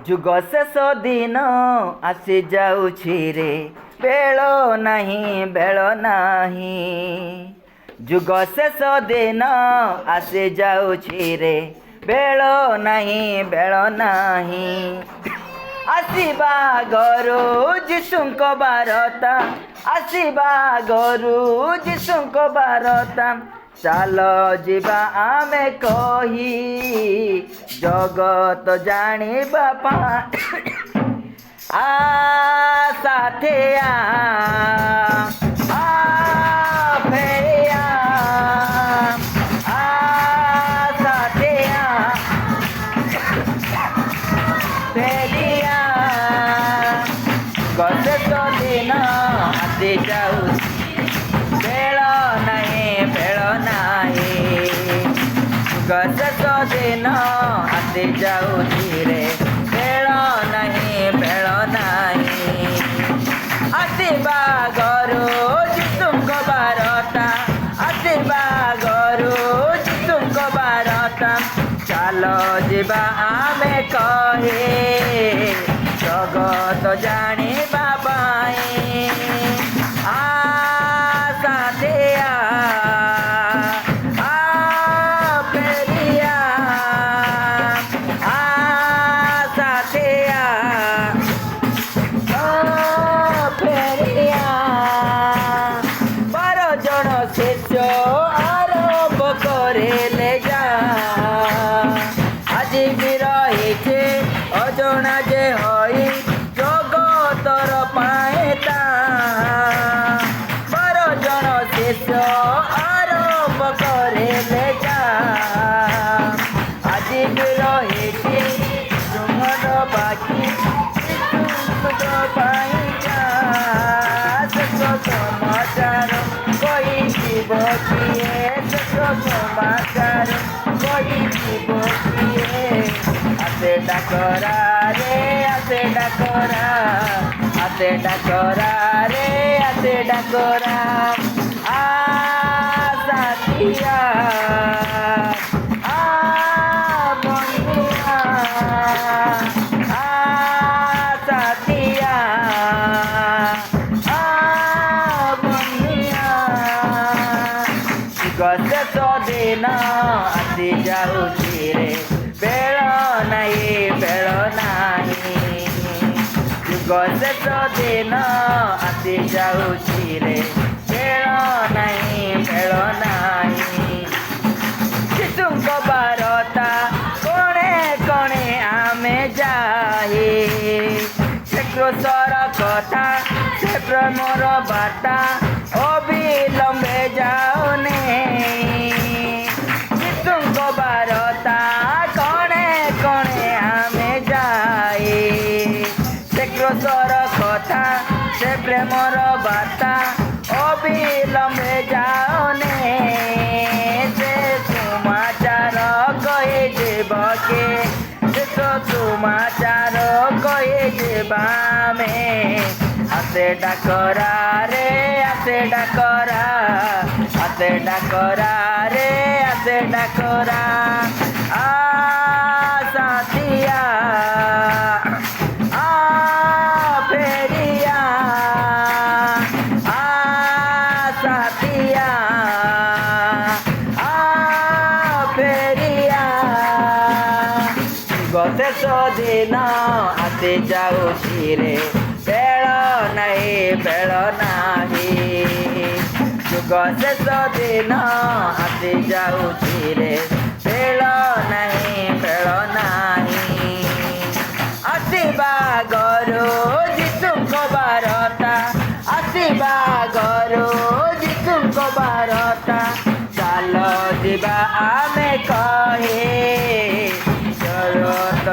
ଯୁଗ ଶେଷ ଦିନ ଆସି ଯାଉଛି ରେ, ବେଳ ନାହିଁ ବେଳ ନାହିଁ। ଯୁଗ ଶେଷ ଦିନ ଆସି ଯାଉଛି ରେ, ବେଳ ନାହିଁ ବେଳ ନାହିଁ। ଆସିବା ଘରୁ ଯୀଶୁଙ୍କ ବାରତା, ଆସିବା ଘରୁ ଯୀଶୁଙ୍କ ବାରତା। ଚାଲ ଯିବା ଆମେ କହି, ଜଗତ ଜାଣିବା ପାଇଁ। ସାଥେ ଫେରିଆ, ସାଥେ ଫେରିଆ। ଶେଷ ଦିନ ଆସି ଯାଉଛି, ବେଳ ନାହିଁ ବେଳ ନାହିଁ। ଶେଷ ଦିନ ଆସି ଯାଉଛି ରେ, ବେଳ ନାହିଁ ବେଳ ନାହିଁ। ଆସିବା ଘରୁ ଯୀଶୁଙ୍କ ବାରତା, ଆସିବା ଘରୁ ଯୀଶୁଙ୍କ ବାରତା। ଚାଲ ଯିବା ଆମେ କହି, ଜଗତ ଜାଣିବା ପାଇଁ। ସାଥେ ଫେରିଆ, ସାଥେ ଫେରିଆ। 12 ଜଣ ଶିଷ୍ୟ ଆରମ୍ଭ କରିଲେ ଯା, ଆଜି ବି ରହିଛେ ଅଜଣା ଯେ ହୋଇ ଜଗତର ପାଇତା। 12 ଜଣ ଶିଷ୍ୟ ଆରମ୍ଭ କରିଲେ ଯା, ଆଜି ବି ରହିଛି ତୁମର ବାକି ତୁମର ପାଇତା। ଶେଷ ସମାଚାର କହିଯିବ କିଏ, ଶେଷ ସମାଚାର କହିଯିବ କିଏ। ଆସେ ଡାକରା ରେ, ଆସେ ଡାକରା, ଆସେ ଡାକରା ରେ, ଆସେ ଡାକରା। ସାଥିଆ ବନ୍ଧୁଆ, ସାଥିଆ ବନ୍ଧୁଆ। ଶେଷ ଦିନ ଆସି ଯାଉଛି ରେ, ବେଳ ନାହିଁ ବେଳ ନାହିଁ। ଯୁଗ ଶେଷ ଦିନ ଆସି ଯାଉଛି ରେ, ବେଳ ନାହିଁ ବେଳ ନାହିଁ। ଯୀଶୁଙ୍କ ବାରତା କଣେ କଣେ ଆମେ ଯାଇ, ସେ କ୍ରୋଶର କଥା ସେ ପ୍ରେମର ବାର୍ତ୍ତା ଅବିଲମ୍ବେ ଯାଉନି। ଯୀଶୁଙ୍କ ବାରତା କଣେ କଣେ ଆମେ ଯାଇ, ସେ କ୍ରୋଶର କଥା ସେ ପ୍ରେମର ବାର୍ତ୍ତା ଅବିଲମ୍ବେ ଯାଉନି। ସେ ସମାଚାର କହିଯିବ କେ, ଶେଷ ସମାଚାର କହିଯିବା ଆମେ। ଆସେ ଡାକରା ରେ, ଆସେ ଡାକରା, ଆସେ ଡାକରା ରେ, ଆସେ ଡାକରା। ସାଥିଆ ଫେରିଆ, ସାଥିଆ ଫେରିଆ। ଶେଷ ଦିନ ଆସି ଯାଉଛି ରେ, ବେଳ ନାହିଁ ବେଳ ନାହିଁ। ଯୁଗ ଶେଷ ଦିନ ଆସି ଯାଉଛି ରେ, ବେଳ ନାହିଁ ବେଳ ନାହିଁ। ଆସିବା ଘରୁ ଯୀଶୁଙ୍କ ବାରତା, ଆସିବା ଘରୁ ଯୀଶୁଙ୍କ ବାରତା। ଚାଲ ଯିବା ଆମେ କହି, ଜଗତ